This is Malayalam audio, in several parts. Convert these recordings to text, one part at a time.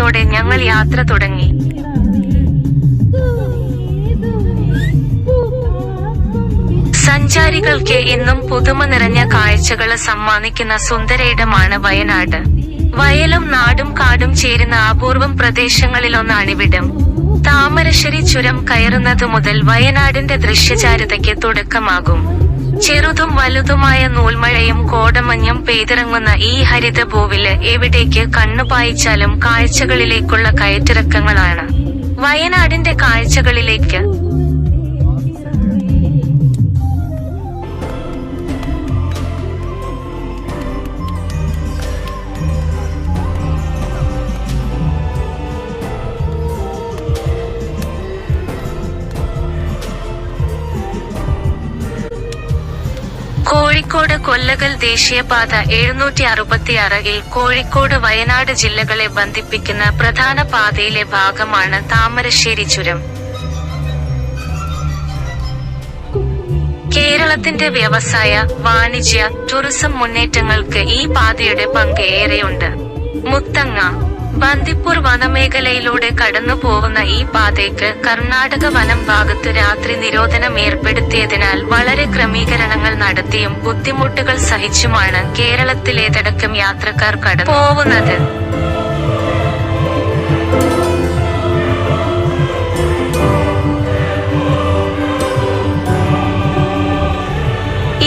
സമാധാനത്തോടെ ഞങ്ങൾ യാത്ര തുടങ്ങി. സഞ്ചാരികൾക്ക് എന്നും പുതുമ നിറഞ്ഞ കാഴ്ചകള് സമ്മാനിക്കുന്ന സുന്ദരയിടമാണ് വയനാട്. വയലും നാടും കാടും ചേരുന്ന അപൂർവം പ്രദേശങ്ങളിലൊന്നാണിവിടം. താമരശ്ശേരി ചുരം കയറുന്നതു മുതൽ വയനാടിന്റെ ദൃശ്യചാരുതയ്ക്ക് തുടക്കമാകും. ചെറുതും വലുതുമായ നൂൽമഴയും കോടമഞ്ഞും പെയ്തിറങ്ങുന്ന ഈ ഹരിതഭൂവില് എവിടേക്ക് കണ്ണുപായിച്ചാലും കാഴ്ചകളിലേക്കുള്ള കയറ്റിറക്കങ്ങളാണ്. വയനാടിന്റെ കാഴ്ചകളിലേക്ക് കോഴിക്കോട് കൊല്ലകൽ ദേശീയപാത 766 കോഴിക്കോട് വയനാട് ജില്ലകളെ ബന്ധിപ്പിക്കുന്ന പ്രധാന പാതയിലെ ഭാഗമാണ് താമരശ്ശേരി ചുരം. കേരളത്തിന്റെ വ്യവസായ, വാണിജ്യ, ടൂറിസം മുന്നേറ്റങ്ങൾക്ക് ഈ പാതയുടെ പങ്ക് ഏറെയുണ്ട്. മുത്തങ്ങ, ബന്ദിപ്പൂർ വനമേഖലയിലൂടെ കടന്നു പോകുന്ന ഈ പാതയ്ക്ക് കർണാടക വനം ഭാഗത്ത് രാത്രി നിരോധനം ഏർപ്പെടുത്തിയതിനാൽ വളരെ ക്രമീകരണങ്ങൾ നടത്തിയും ബുദ്ധിമുട്ടുകൾ സഹിച്ചുമാണ് കേരളത്തിലേതടക്കം യാത്രക്കാർ കടന്നു പോകുന്നത്.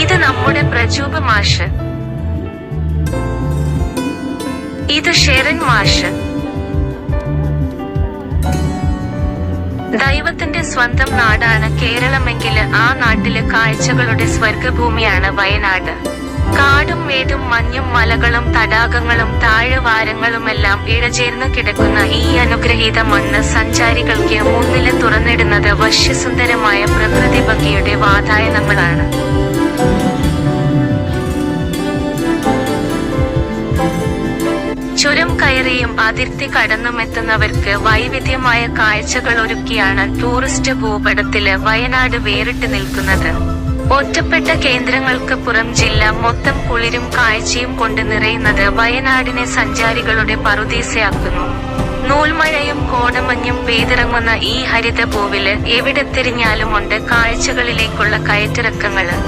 ഇത് നമ്മുടെ പ്രജൂബ് മാഷ്, ഇത് ഷെറിൻ മാഷ്. ദൈവത്തിന്റെ സ്വന്തം നാടാണ് കേരളമെങ്കില് ആ നാട്ടില് കാഴ്ചകളുടെ സ്വർഗഭൂമിയാണ് വയനാട്. കാടും മേടും മഞ്ഞും മലകളും തടാകങ്ങളും താഴ്വാരങ്ങളുമെല്ലാം ഇഴചേർന്നു കിടക്കുന്ന ഈ അനുഗ്രഹീത മണ്ണ് സഞ്ചാരികൾക്ക് മുന്നില് തുറന്നിടുന്നത് വശ്യസുന്ദരമായ പ്രകൃതി ഭംഗിയുടെ വാതായനങ്ങളാണ്. ചുരം കയറിയും അതിർത്തി കടന്നുമെത്തുന്നവർക്ക് വൈവിധ്യമായ കാഴ്ചകൾ ഒരുക്കിയാണ് ടൂറിസ്റ്റ് ഭൂപടത്തില് വയനാട് വേറിട്ട് നിൽക്കുന്നത്. ഒറ്റപ്പെട്ട കേന്ദ്രങ്ങൾക്ക് പുറം ജില്ല മൊത്തം കുളിരും കാഴ്ചയും കൊണ്ട് നിറയുന്നത് വയനാടിനെ സഞ്ചാരികളുടെ പറുദീസയാക്കുന്നു. നൂൽമഴയും കോടമഞ്ഞും പെയ്തിറങ്ങുന്ന ഈ ഹരിതഭൂവില് എവിടെ തിരിഞ്ഞാലുമുണ്ട് കാഴ്ചകളിലേക്കുള്ള കയറ്റിറക്കങ്ങള്.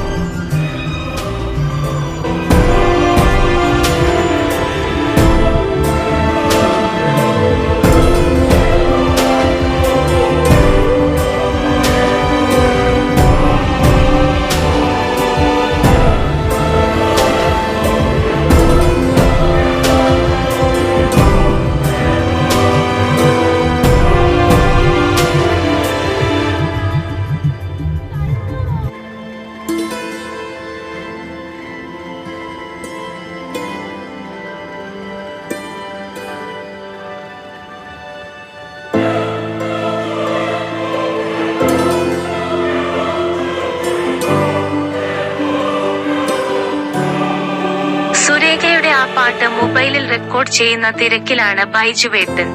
സുരേഖയുടെ ആ പാട്ട് മൊബൈലിൽ റെക്കോർഡ് ചെയ്യുന്ന തിരക്കിലാണ് ബൈജുവേട്ടൻ.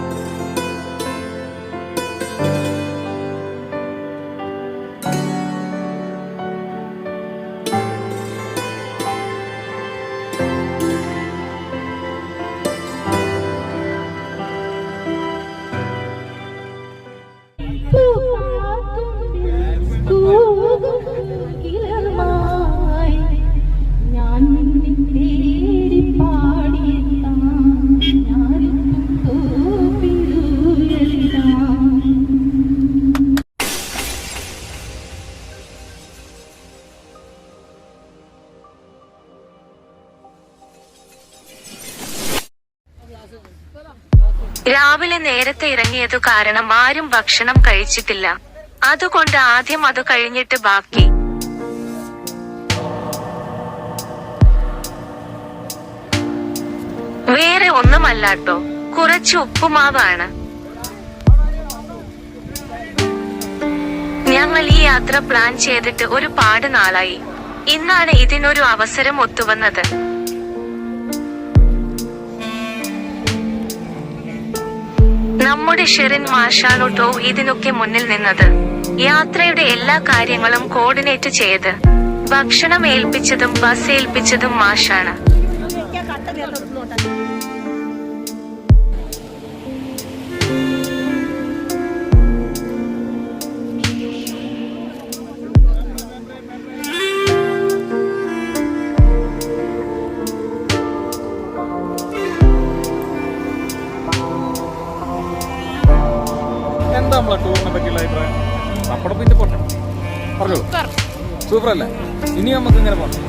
രാവിലെ നേരത്തെ ഇറങ്ങിയതു കാരണം ആരും ഭക്ഷണം കഴിച്ചിട്ടില്ല. അതുകൊണ്ട് ആദ്യം അത് കഴിഞ്ഞിട്ട് ബാക്കി. വേറെ ഒന്നുമല്ലാട്ടോ, കുറച്ച് ഉപ്പുമാവാണ്. ഞങ്ങൾ ഈ യാത്ര പ്ലാൻ ചെയ്തിട്ട് ഒരുപാട് നാളായി. ഇന്നാണ് ഇതിനൊരു അവസരം ഒത്തുവന്നത്. നമ്മുടെ ഷെറിൻ മാഷാണോട്ടോ ഇതിനൊക്കെ മുന്നിൽ നിന്നത്. യാത്രയുടെ എല്ലാ കാര്യങ്ങളും കോർഡിനേറ്റ് ചെയ്ത് ഭക്ഷണം ഏൽപ്പിച്ചതും ബസ് ഏൽപ്പിച്ചതും മാഷാണ്. നമ്മളെ ടൂറിനെ പറ്റിയുള്ള അഭിപ്രായം? പപ്പടം പിന്നെ പോട്ടെ, പറഞ്ഞോളൂ. സൂപ്പർ അല്ലേ? ഇനി നമുക്ക് ഇങ്ങനെ പോകണം.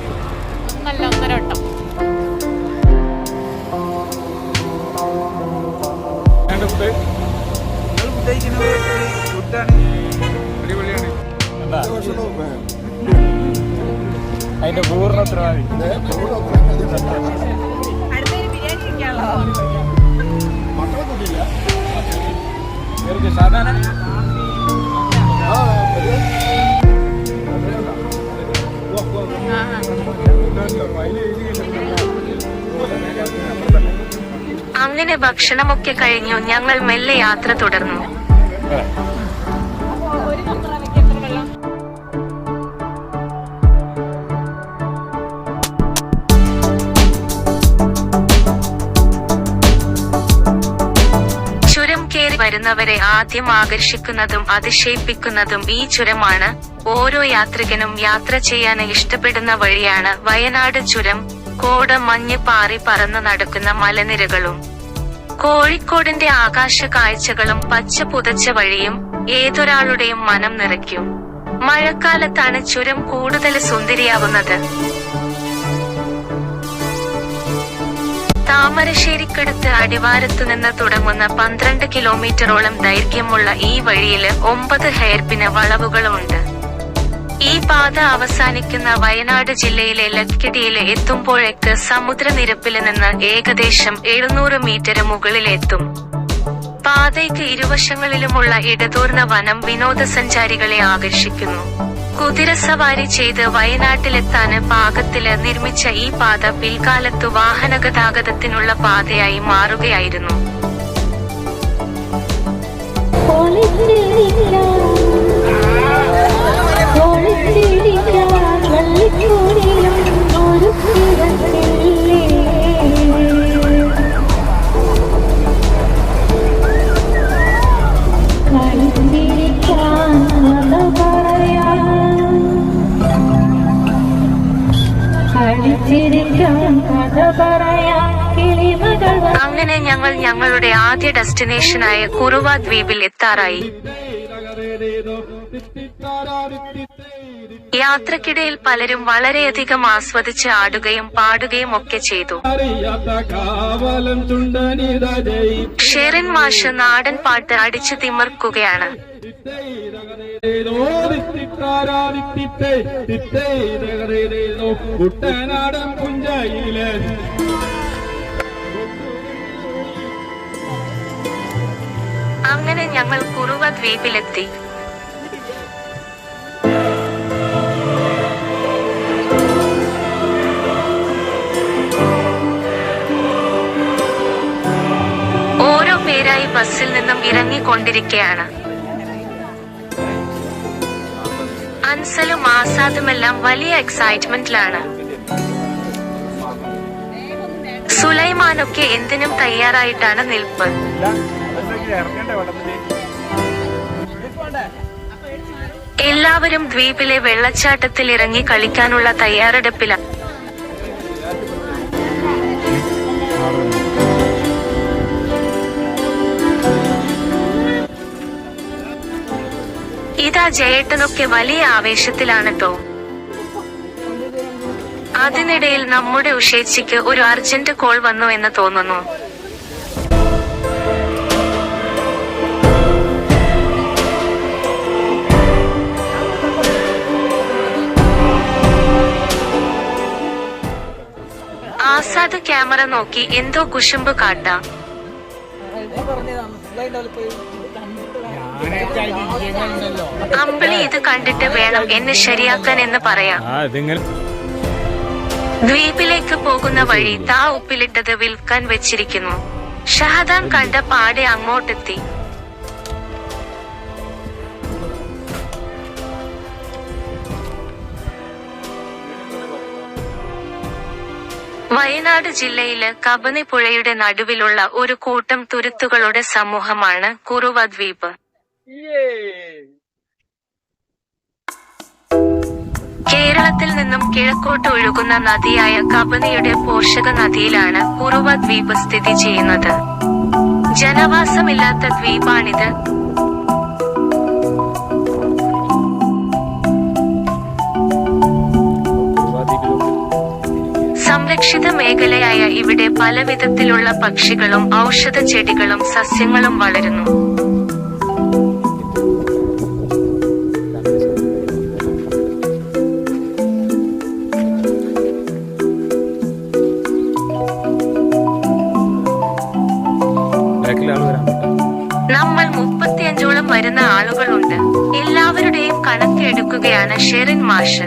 നല്ല ഒന്നര വട്ടം അടിപൊളിയാണ്. അതിന്റെ പൂർണ്ണ ഉത്തരവാദി സാധാരണ അങ്ങനെ ഭക്ഷണമൊക്കെ കഴിഞ്ഞു ഞങ്ങൾ മെല്ലെ യാത്ര തുടർന്നു. ചുരം കയറി വരുന്നവരെ ആദ്യം ആകർഷിക്കുന്നതും അതിശയിപ്പിക്കുന്നതും ഈ ചുരമാണ്. ഓരോ യാത്രികനും യാത്ര ചെയ്യാൻ ഇഷ്ടപ്പെടുന്ന വഴിയാണ് വയനാട് ചുരം. കോട മഞ്ഞ് പാറി പറന്നു നടക്കുന്ന മലനിരകളും കോഴിക്കോടിന്റെ ആകാശ കാഴ്ചകളും പച്ച പുതച്ച വഴിയും ഏതൊരാളുടെയും മനം നിറയ്ക്കും. മഴക്കാലത്താണ് ചുരം കൂടുതൽ സുന്ദരിയാവുന്നത്. താമരശ്ശേരിക്കടുത്ത് അടിവാരത്തുനിന്ന് തുടങ്ങുന്ന 12 കിലോമീറ്ററോളം ദൈർഘ്യമുള്ള ഈ വഴിയില് 9 ഹെയർപിന് വളവുകളുമുണ്ട്. ഈ പാത അവസാനിക്കുന്ന വയനാട് ജില്ലയിലെ ലക്കിടിയില് എത്തുമ്പോഴേക്ക് സമുദ്രനിരപ്പില് നിന്ന് ഏകദേശം 700 മീറ്റർ മുകളിലെത്തും. പാതയ്ക്ക് ഇരുവശങ്ങളിലുമുള്ള ഇടതൂർന്ന വനം വിനോദസഞ്ചാരികളെ ആകർഷിക്കുന്നു. കുതിരസവാരി ചെയ്ത് വയനാട്ടിലെത്താന് പാകത്തില് നിർമ്മിച്ച ഈ പാത പിൽക്കാലത്തു വാഹനഗതാഗതത്തിനുള്ള പാതയായി മാറുകയായിരുന്നു. അങ്ങനെ ഞങ്ങൾ ഞങ്ങളുടെ ആദ്യ ഡെസ്റ്റിനേഷനായ കുറുവ ദ്വീപിൽ എത്താറായി. യാത്രക്കിടയിൽ പലരും വളരെയധികം ആസ്വദിച്ച് ആടുകയും പാടുകയും ഒക്കെ ചെയ്തു. ഷെറിൻ മാഷ് നാടൻ പാട്ട് അടിച്ചു തിമിർക്കുകയാണ്. അങ്ങനെ ഞങ്ങൾ കുറുവ ദ്വീപിലെത്തി. ഓരോ പേരായി ബസ്സിൽ നിന്നും ഇറങ്ങിക്കൊണ്ടിരിക്കുകയാണ്. അൻസലും ആസാദുമെല്ലാം വലിയ എക്സൈറ്റ്മെന്റിലാണ്. സുലൈമാനൊക്കെ എന്തിനും തയ്യാറായിട്ടാണ് നിൽപ്പ്. എല്ലാവരും ദ്വീപിലെ വെള്ളച്ചാട്ടത്തിൽ ഇറങ്ങി കളിക്കാനുള്ള തയ്യാറെടുപ്പിലാണ്. ഇതാ ജയേട്ടനൊക്കെ വലിയ ആവേശത്തിലാണട്ടോ. അതിനിടയിൽ നമ്മുടെ ഉഷേച്ചിക്ക് ഒരു അർജന്റ് കോൾ വന്നു എന്ന് തോന്നുന്നു. ആസാദ് ക്യാമറ നോക്കി എന്തോ കുശുമ്പ് കാട്ടാ. അമ്പിളി ഇത് കണ്ടിട്ട് വേണം എന്നെ ശരിയാക്കാൻ എന്ന് പറയാം. ദ്വീപിലേക്ക് പോകുന്ന വഴി താ ഉപ്പിലിട്ടത് വിൽക്കാൻ വെച്ചിരിക്കുന്നു. ഷഹദാൻ കണ്ട പാടെ അങ്ങോട്ടെത്തി. വയനാട് ജില്ലയില് കബനി പുഴയുടെ നടുവിലുള്ള ഒരു കൂട്ടം തുരുത്തുകളുടെ സമൂഹമാണ് കുറുവ ദ്വീപ്. കേരളത്തിൽ നിന്നും കിഴക്കോട്ട് ഒഴുകുന്ന നദിയായ കബനിയുടെ പോഷക നദിയിലാണ് കുറുവ ദ്വീപ് സ്ഥിതി ചെയ്യുന്നത്. ജനവാസമില്ലാത്ത ദ്വീപാണിത്. മേഖലയായ ഇവിടെ പലവിധത്തിലുള്ള പക്ഷികളും ഔഷധ ചെടികളും സസ്യങ്ങളും വളരുന്നു. നമ്മൾ 35ഓളം വരുന്ന ആളുകളുണ്ട്. എല്ലാവരുടെയും കണക്ക് എടുക്കുകയാണ് ഷെറിൻ മാഷ്.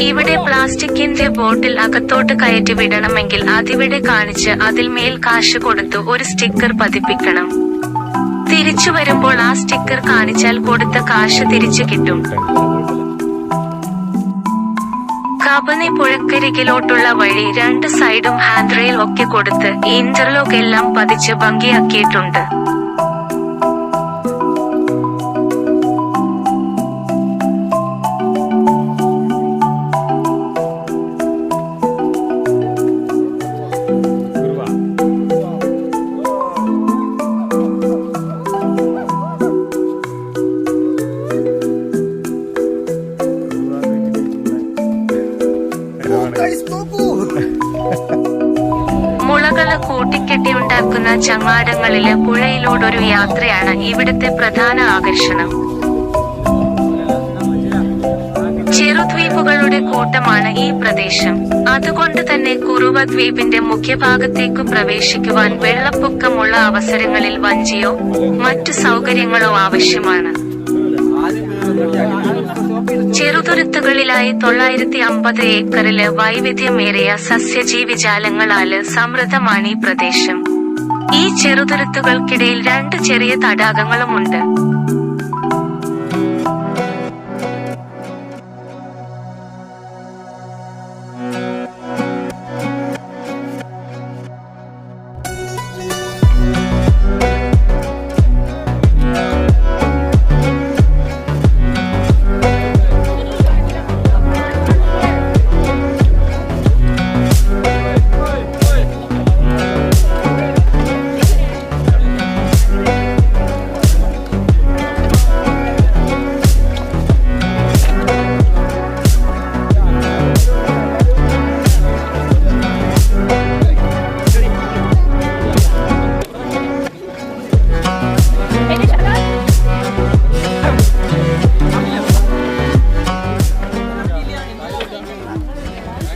ഇവിടെ പ്ലാസ്റ്റിക്കിന്റെ ബോട്ടിൽ അകത്തോട്ട് കയറ്റി വിടണമെങ്കിൽ അതിവിടെ കാണിച്ച് അതിൽ മേൽ കാശ് കൊടുത്തു ഒരു സ്റ്റിക്കർ പതിപ്പിക്കണം. തിരിച്ചു വരുമ്പോൾ ആ സ്റ്റിക്കർ കാണിച്ചാൽ കൊടുത്ത കാശ് തിരിച്ചു കിട്ടും. കബനി പുഴക്കരികിലോട്ടുള്ള വഴി 2 സൈഡും ഹാൻഡ് റെയിൽ ഒക്കെ കൊടുത്ത് ഇന്റർലോക്ക് എല്ലാം പതിച്ച് ഭംഗിയാക്കിയിട്ടുണ്ട്. മുളകള് കൂട്ടിക്കെട്ടിയുണ്ടാക്കുന്ന ചങ്ങാടങ്ങളില് പുഴയിലൂടൊരു യാത്രയാണ് ഇവിടുത്തെ പ്രധാന ആകർഷണം. ചെറുദ്വീപുകളുടെ കൂട്ടമാണ് ഈ പ്രദേശം. അതുകൊണ്ട് തന്നെ കുറുവ ദ്വീപിന്റെ മുഖ്യഭാഗത്തേക്കു പ്രവേശിക്കുവാൻ വെള്ളപ്പൊക്കമുള്ള അവസരങ്ങളിൽ വഞ്ചിയോ മറ്റു സൗകര്യങ്ങളോ ആവശ്യമാണ്. ചെറുതുരുത്തുകളിലായി 950 ഏക്കറില് വൈവിധ്യമേറിയ സസ്യജീവിജാലങ്ങളാല് സമൃദ്ധമാണീ പ്രദേശം. ഈ ചെറുതുരുത്തുകൾക്കിടയിൽ 2 ചെറിയ തടാകങ്ങളുമുണ്ട്.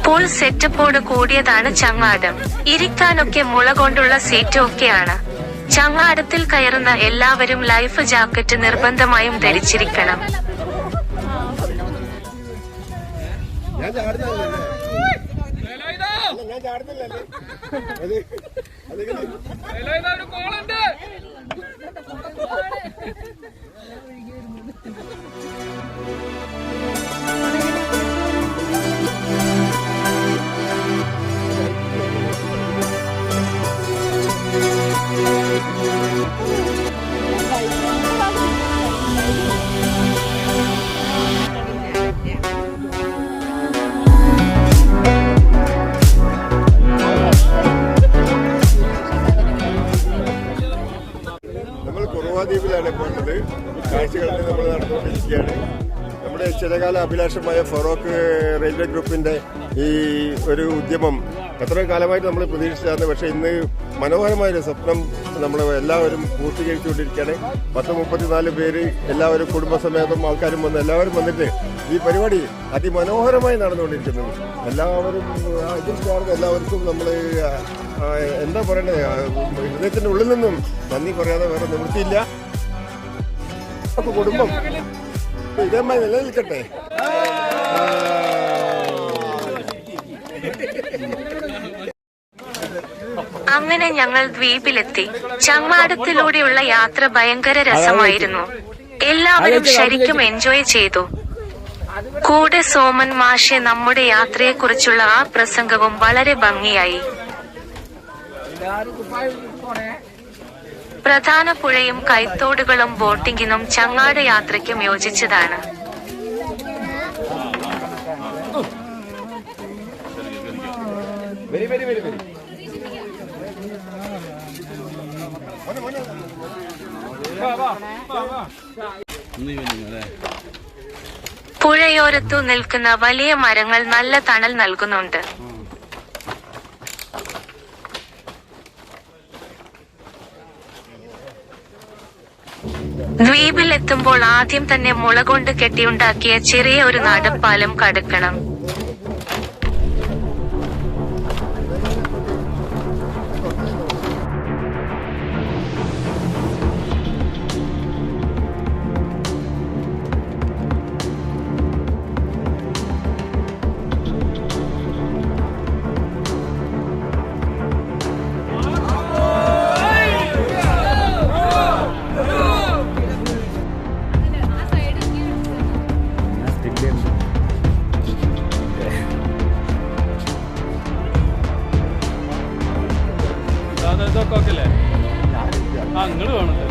ഫുൾ സെറ്റപ്പോട് കൂടിയതാണ് ചങ്ങാടം. ഇരിക്കാനൊക്കെ മുള കൊണ്ടുള്ള സീറ്റ് ഒക്കെയാണ്. ചങ്ങാടത്തിൽ കയറുന്ന എല്ലാവരും ലൈഫ് ജാക്കറ്റ് നിർബന്ധമായും ധരിച്ചിരിക്കണം. ദ്വീപിലാണ് പോകുന്നത്. കാഴ്ചകളിൽ നമ്മൾ നടന്നുകൊണ്ടിരിക്കുകയാണ്. നമ്മുടെ ചിരകാല അഭിലാഷമായ ഫറോക്ക് റെയിൽവേ ഗ്രൂപ്പിന്റെ ഈ ഒരു ഉദ്യമം എത്ര കാലമായിട്ട് നമ്മൾ പ്രതീക്ഷിച്ചതാണ്. പക്ഷേ ഇന്ന് മനോഹരമായൊരു സ്വപ്നം നമ്മൾ എല്ലാവരും പൂർത്തീകരിച്ചുകൊണ്ടിരിക്കുകയാണ്. 34 പേര് എല്ലാവരും കുടുംബസമേതം ആൾക്കാരും വന്ന് എല്ലാവരും വന്നിട്ട് ഈ പരിപാടി അതിമനോഹരമായി നടന്നുകൊണ്ടിരിക്കുന്നു. എല്ലാവരും ഇതിൽ ചേർന്ന് എല്ലാവർക്കും നമ്മൾ എന്താ പറയണേ, ഹൃദയത്തിൻ്റെ ഉള്ളിൽ നിന്നും നന്ദി പറയാതെ വേറെ നിവൃത്തിയില്ല. കുടുംബം ഇതേമായി നിലനിൽക്കട്ടെ. അങ്ങനെ ഞങ്ങൾ ദ്വീപിലെത്തി. ചങ്ങാടത്തിലൂടെയുള്ള യാത്ര ഭയങ്കര രസമായിരുന്നു. എല്ലാവരും ശരിക്കും എൻജോയ് ചെയ്തു. കൂടെ സോമൻ മാഷെ നമ്മുടെ യാത്രയെക്കുറിച്ചുള്ള ആ പ്രസംഗവും വളരെ ഭംഗിയായി. പ്രധാന പുഴയും കൈത്തോടുകളും ബോട്ടിങ്ങിനും ചങ്ങാട യാത്രയ്ക്കും യോജിച്ചതാണ്. വെരി വെരി വെരി വെരി പുഴയോരത്തു നിൽക്കുന്ന വലിയ മരങ്ങൾ നല്ല തണൽ നൽകുന്നുണ്ട്. ദ്വീപിൽ എത്തുമ്പോൾ ആദ്യം തന്നെ മുള കൊണ്ട് കെട്ടിയുണ്ടാക്കിയ ചെറിയ ഒരു നാടപ്പാലം കടക്കണം. ഇതൊക്കെ അല്ലേ അങ്ങോട്ട് വേണല്ലേ?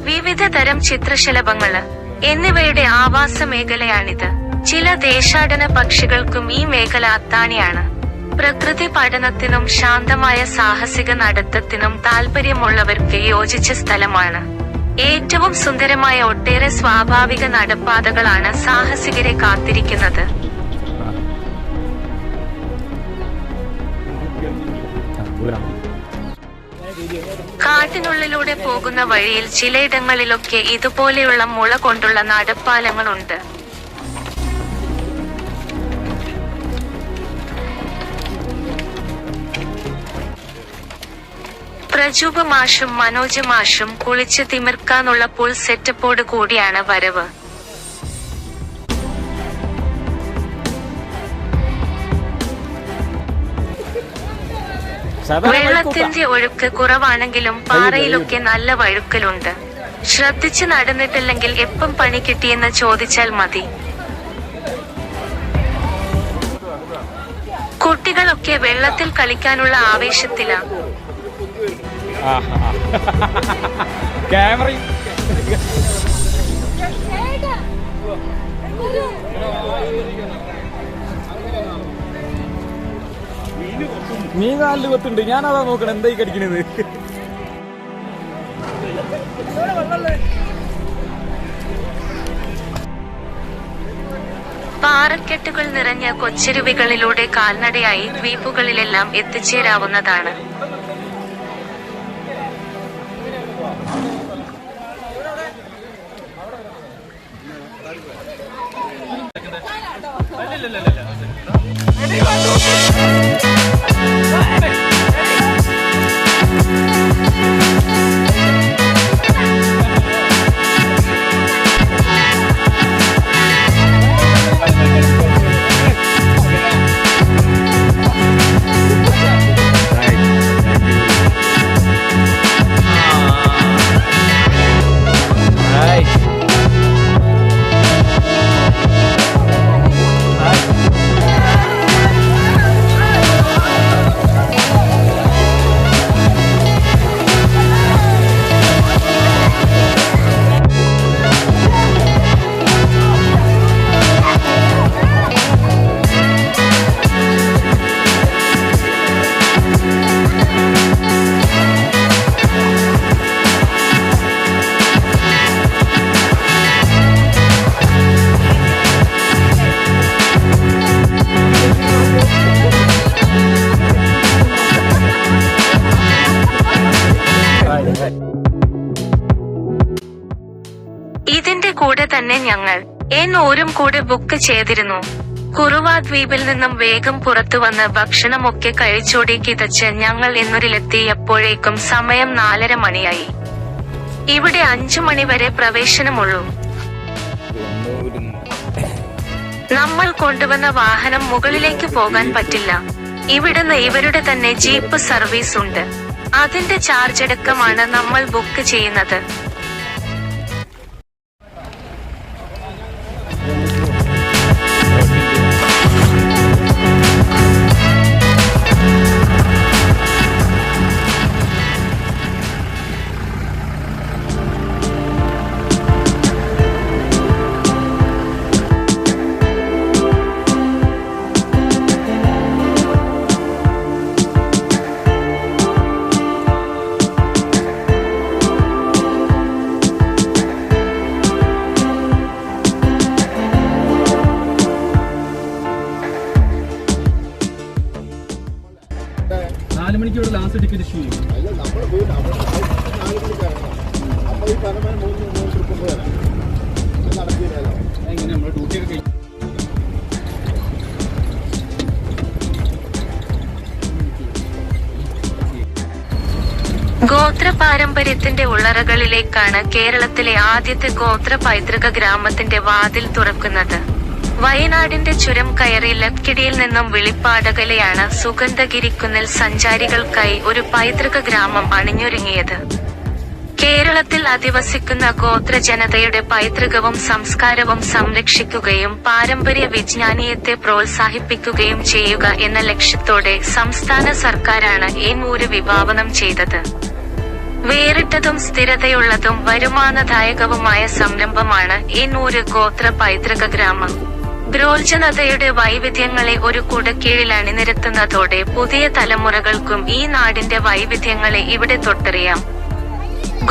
വിവിധ തരം ചിത്രശലഭങ്ങള് എന്നിവയുടെ ആവാസ മേഖലയാണിത്. ചില ദേശാടന പക്ഷികൾക്കും ഈ മേഖല അത്താണിയാണ്. പ്രകൃതി പഠനത്തിനും ശാന്തമായ സാഹസിക നടത്തത്തിനും താൽപര്യമുള്ളവർക്ക് യോജിച്ച സ്ഥലമാണ്. ഏറ്റവും സുന്ദരമായ ഒട്ടേറെ സ്വാഭാവിക നടപ്പാതകളാണ് സാഹസികരെ കാത്തിരിക്കുന്നത്. കാട്ടിനുള്ളിലൂടെ പോകുന്ന വഴിയിൽ ചിലയിടങ്ങളിലൊക്കെ ഇതുപോലെയുള്ള മുള കൊണ്ടുള്ള നടപ്പാലങ്ങളുണ്ട്. പ്രജൂപ് മാഷും മനോജ് മാഷും കുളിച്ച് തിമിർക്കാനുള്ള പുൾ സെറ്റപ്പോട് കൂടിയാണ് വരവ്. വെള്ളത്തിന്റെ ഒഴുക്ക് കുറവാണെങ്കിലും പാറയിലൊക്കെ നല്ല വഴുക്കലുണ്ട്. ശ്രദ്ധിച്ച് നടന്നിട്ടില്ലെങ്കിൽ എപ്പം പണി കിട്ടിയെന്ന് ചോദിച്ചാൽ മതി. കുട്ടികളൊക്കെ വെള്ളത്തിൽ കളിക്കാനുള്ള ആവേശത്തിലാ. മീൻ കാലില് കൊത്തുണ്ട്. ഞാനതാ നോക്കണം എന്തായി കടിക്കണത്. പാറക്കെട്ടുകൾ നിറഞ്ഞ കൊച്ചരുവികളിലൂടെ കാൽനടയായി ദ്വീപുകളിലെല്ലാം എത്തിച്ചേരാവുന്നതാണ്. ഇതിന്റെ കൂടെ തന്നെ ഞങ്ങൾ ഓരും കൂടെ ബുക്ക് ചെയ്തിരുന്നു. കുറുവ ദ്വീപിൽ നിന്നും വേഗം പുറത്തു വന്ന് ഭക്ഷണമൊക്കെ കഴിച്ചോടി കിതച്ച് ഞങ്ങൾ എന്നൂരിലെത്തിയപ്പോഴേക്കും സമയം 4:30 മണിയായി. ഇവിടെ 5 മണി വരെ പ്രവേശനമുള്ളൂ. നമ്മൾ കൊണ്ടുവന്ന വാഹനം മുകളിലേക്ക് പോകാൻ പറ്റില്ല. ഇവിടുന്ന് ഇവരുടെ തന്നെ ജീപ്പ് സർവീസ് ഉണ്ട്. അതിന്റെ ചാർജ് അടക്കമാണ് നമ്മൾ ബുക്ക് ചെയ്യുന്നത്. മണിക്ക് ഇവിടെ ലാസ്റ്റ് ടിക്കറ്റ് ഇഷ്യൂ ചെയ്യും. അല്ല നമ്മൾ 4 മണിക്ക് ഇറങ്ങണം. അപ്പോൾ ഈ പരമായി 3 ട്രിപ്പ് വരാം. നടക്കില്ലല്ലോ. എങ്ങനെ നമ്മൾ ഡ്യൂട്ടിയൊക്കെ കഴിഞ്ഞു. ഗോത്ര പാരമ്പര്യത്തിന്റെ ഉള്ളറകളിലേക്കാണ് കേരളത്തിലെ ആദ്യത്തെ ഗോത്ര പൈതൃക ഗ്രാമത്തിന്റെ വാതിൽ തുറക്കുന്നത്. വയനാടിന്റെ ചുരം കയറി ലക്കിടിയിൽ നിന്നും വെളിപ്പാടകലെയാണ് സുഗന്ധഗിരിക്കുന്നിൽ സഞ്ചാരികൾക്കായി ഒരു പൈതൃക ഗ്രാമം അണിഞ്ഞൊരുങ്ങിയത്. കേരളത്തിൽ അധിവസിക്കുന്ന ഗോത്ര ജനതയുടെ പൈതൃകവും സംസ്കാരവും സംരക്ഷിക്കുകയും പാരമ്പര്യ വിജ്ഞാനീയത്തെ പ്രോത്സാഹിപ്പിക്കുകയും ചെയ്യുക എന്ന ലക്ഷ്യത്തോടെ സംസ്ഥാന സർക്കാരാണ് ഏന്നൂര് വിഭാവനം ചെയ്തത്. വേറിട്ടതും സ്ഥിരതയുള്ളതും വരുമാനദായകവുമായ സംരംഭമാണ് ഏന്നൂര് ഗോത്ര പൈതൃക ഗ്രാമം. ബ്രോൽജനതയുടെ വൈവിധ്യങ്ങളെ ഒരു കുടക്കീഴിൽ അണിനിരത്തുന്നതോടെ പുതിയ തലമുറകൾക്കും ഈ നാടിന്റെ വൈവിധ്യങ്ങളെ ഇവിടെ തൊട്ടറിയാം.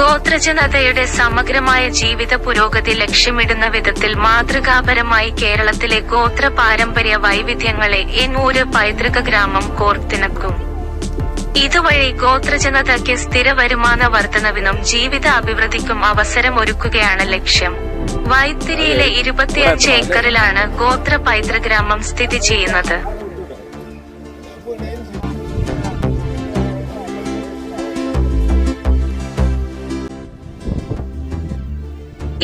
ഗോത്രജനതയുടെ സമഗ്രമായ ജീവിത പുരോഗതി ലക്ഷ്യമിടുന്ന വിധത്തിൽ മാതൃകാപരമായി കേരളത്തിലെ ഗോത്ര പാരമ്പര്യ വൈവിധ്യങ്ങളെ ഏന്നൂര് പൈതൃക ഗ്രാമം കോർത്തിണക്കും. ഇതുവഴി ഗോത്രജനതയ്ക്ക് സ്ഥിര വരുമാന വർധനവിനും ജീവിത അഭിവൃദ്ധിക്കും അവസരമൊരുക്കുകയാണ് ലക്ഷ്യം. വൈത്തിരിയിലെ 25 ഏക്കറിലാണ് ഗോത്ര പൈതൃക ഗ്രാമം സ്ഥിതി ചെയ്യുന്നത്.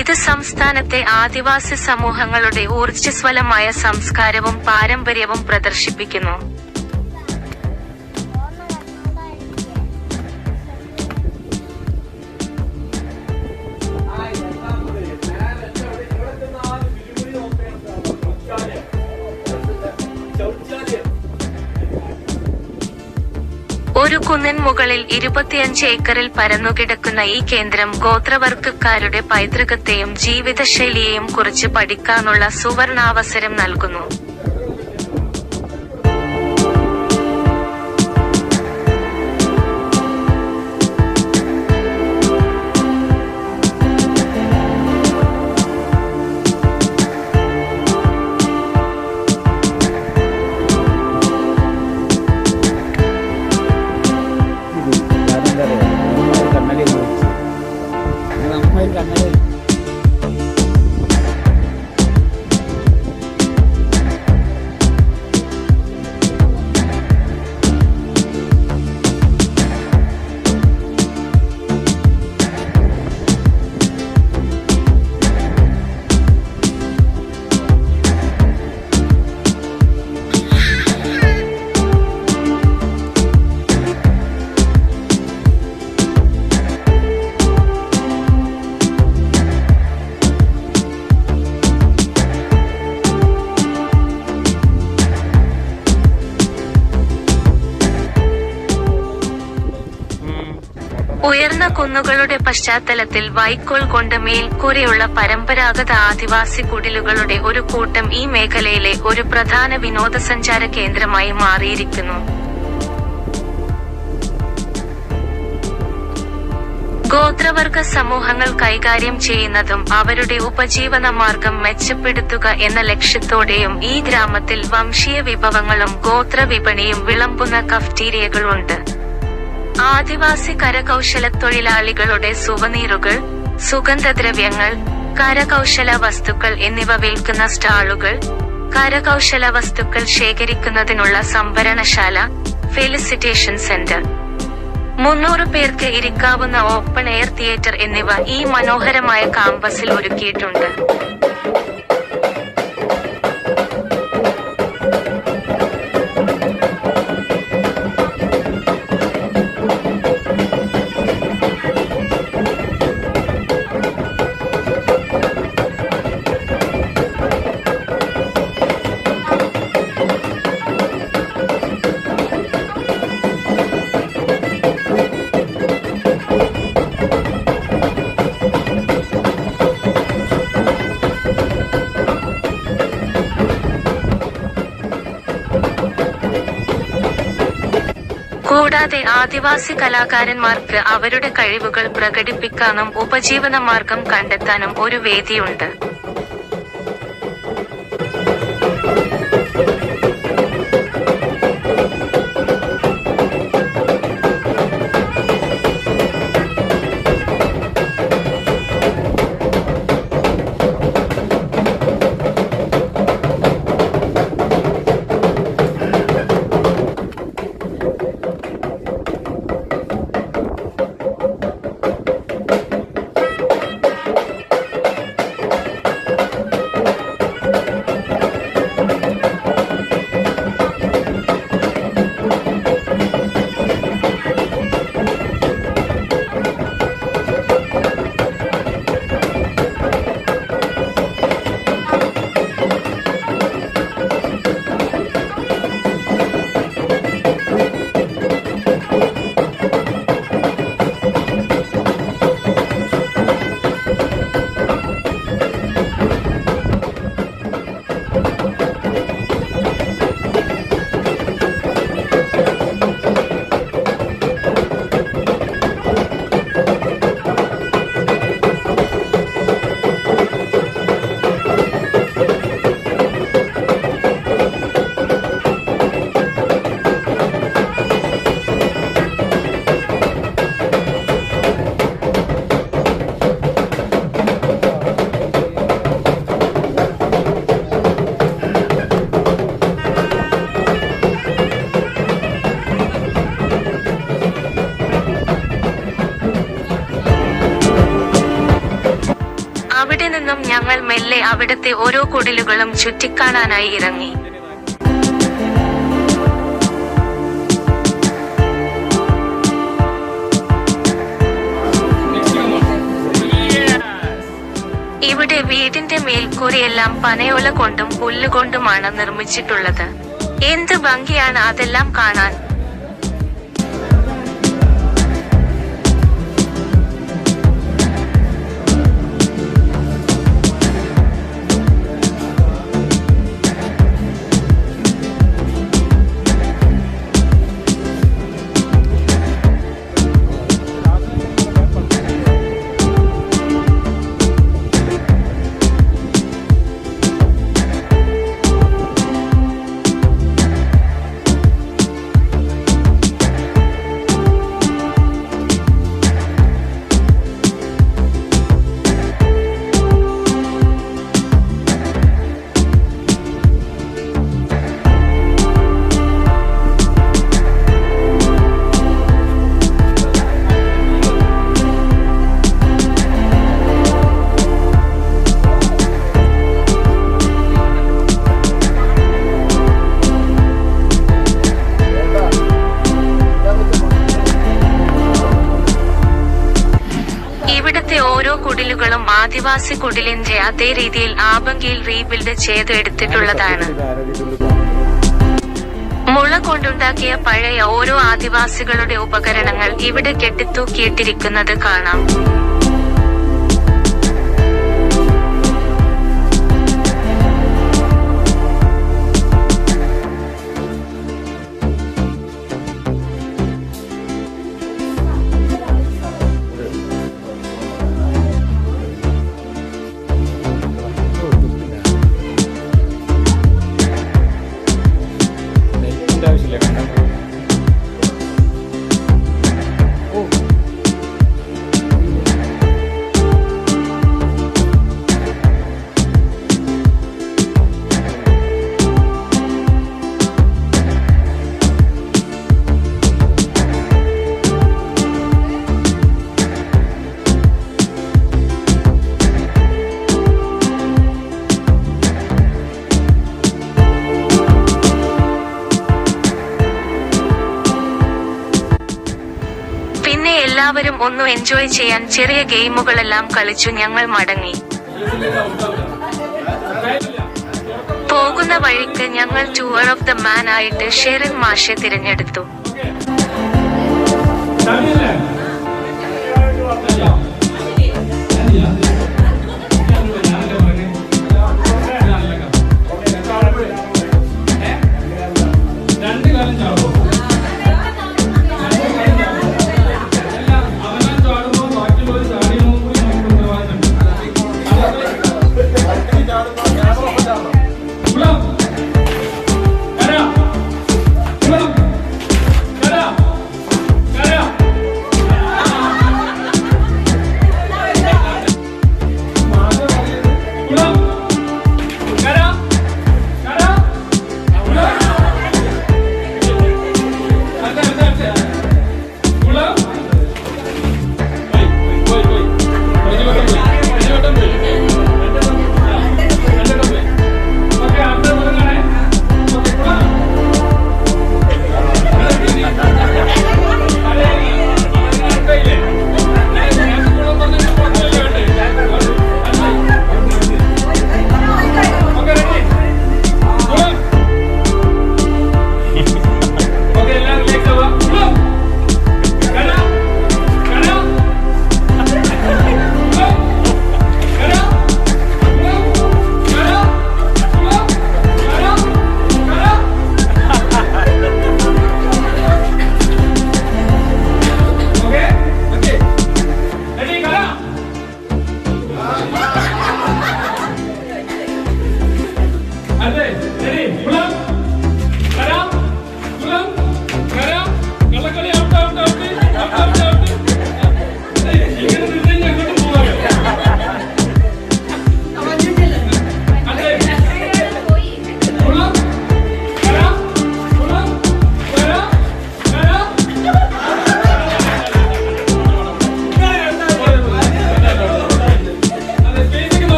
ഇത് സംസ്ഥാനത്തെ ആദിവാസി സമൂഹങ്ങളുടെ ഊർജ്ജസ്വലമായ സംസ്കാരവും പാരമ്പര്യവും പ്രദർശിപ്പിക്കുന്നു. ഒരു കുന്നിൻ മുകളിൽ 25 ഏക്കറിൽ പരന്നുകിടക്കുന്ന ഈ കേന്ദ്രം ഗോത്രവർഗക്കാരുടെ പൈതൃകത്തെയും ജീവിതശൈലിയെയും കുറിച്ച് പഠിക്കാനുള്ള സുവർണാവസരം നൽകുന്നു. ഉയർന്ന കുന്നുകളുടെ പശ്ചാത്തലത്തിൽ വൈക്കോൽ കൊണ്ട് മേൽക്കൂരയുള്ള പരമ്പരാഗത ആദിവാസി കുടിലുകളുടെ ഒരു കൂട്ടം ഈ മേഖലയിലെ ഒരു പ്രധാന വിനോദസഞ്ചാര കേന്ദ്രമായി മാറിയിരിക്കുന്നു. ഗോത്രവർഗ സമൂഹങ്ങൾ കൈകാര്യം ചെയ്യുന്നതും അവരുടെ ഉപജീവന മാർഗം മെച്ചപ്പെടുത്തുക എന്ന ലക്ഷ്യത്തോടെയും ഈ ഗ്രാമത്തിൽ വംശീയ വിഭവങ്ങളും ഗോത്ര വിപണിയും വിളമ്പുന്ന കഫ്റ്റീരിയകളുണ്ട്. ആദിവാസി കരകൗശല തൊഴിലാളികളുടെ സുവനീറുകൾ, സുഗന്ധദ്രവ്യങ്ങൾ, കരകൗശല വസ്തുക്കൾ എന്നിവ വിൽക്കുന്ന സ്റ്റാളുകൾ, കരകൗശല വസ്തുക്കൾ ശേഖരിക്കുന്നതിനുള്ള സംഭരണശാല, ഫെലിസിറ്റേഷൻ സെന്റർ, 300 പേർക്ക് ഇരിക്കാവുന്ന ഓപ്പൺ എയർ തിയേറ്റർ എന്നിവ ഈ മനോഹരമായ കാമ്പസിൽ ഒരുക്കിയിട്ടുണ്ട്. കൂടാതെ ആദിവാസി കലാകാരന്മാർക്ക് അവരുടെ കഴിവുകൾ പ്രകടിപ്പിക്കാനും ഉപജീവനമാർഗം കണ്ടെത്താനും ഒരു വേദിയുണ്ട്. അവിടെ നിന്നും ഞങ്ങൾ മെല്ലെ അവിടത്തെ ഓരോ കുടിലുകളും ചുറ്റിക്കാണാനായി ഇറങ്ങി. ഇവിടെ വീടിന്റെ മേൽക്കൂരയെല്ലാം പനയോല കൊണ്ടും പുല്ലുകൊണ്ടുമാണ് നിർമ്മിച്ചിട്ടുള്ളത്. എന്ത് ഭംഗിയാണ് അതെല്ലാം കാണാൻ. ഇവിടത്തെ ഓരോ കുടിലുകളും ആദിവാസി കുടിലിന്റെ അതേ രീതിയിൽ ആഭംഗിയിൽ റീബിൽഡ് ചെയ്ത് എടുത്തിട്ടുള്ളതാണ്. മുള കൊണ്ടുണ്ടാക്കിയ പഴയ ഓരോ ആദിവാസികളുടെ ഉപകരണങ്ങൾ ഇവിടെ കെട്ടിത്തൂക്കിയിട്ടിരിക്കുന്നത് കാണാം. എല്ലാവരും ഒന്ന് എൻജോയ് ചെയ്യാൻ ചെറിയ ഗെയിമുകളെല്ലാം കളിച്ചു ഞങ്ങൾ മടങ്ങി. പോകുന്ന വഴിക്ക് ഞങ്ങൾ ടൂർ ഓഫ് ദ മാൻ ആയിട്ട് ഷെറിൻ മാഷെ തിരഞ്ഞെടുത്തു.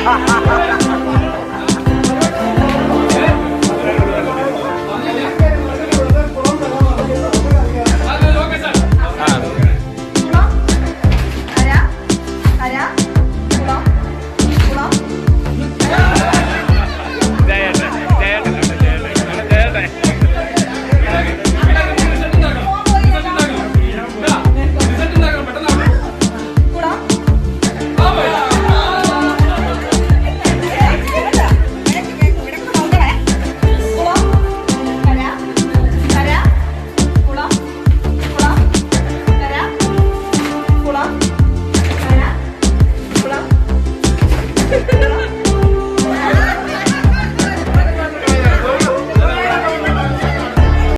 ആ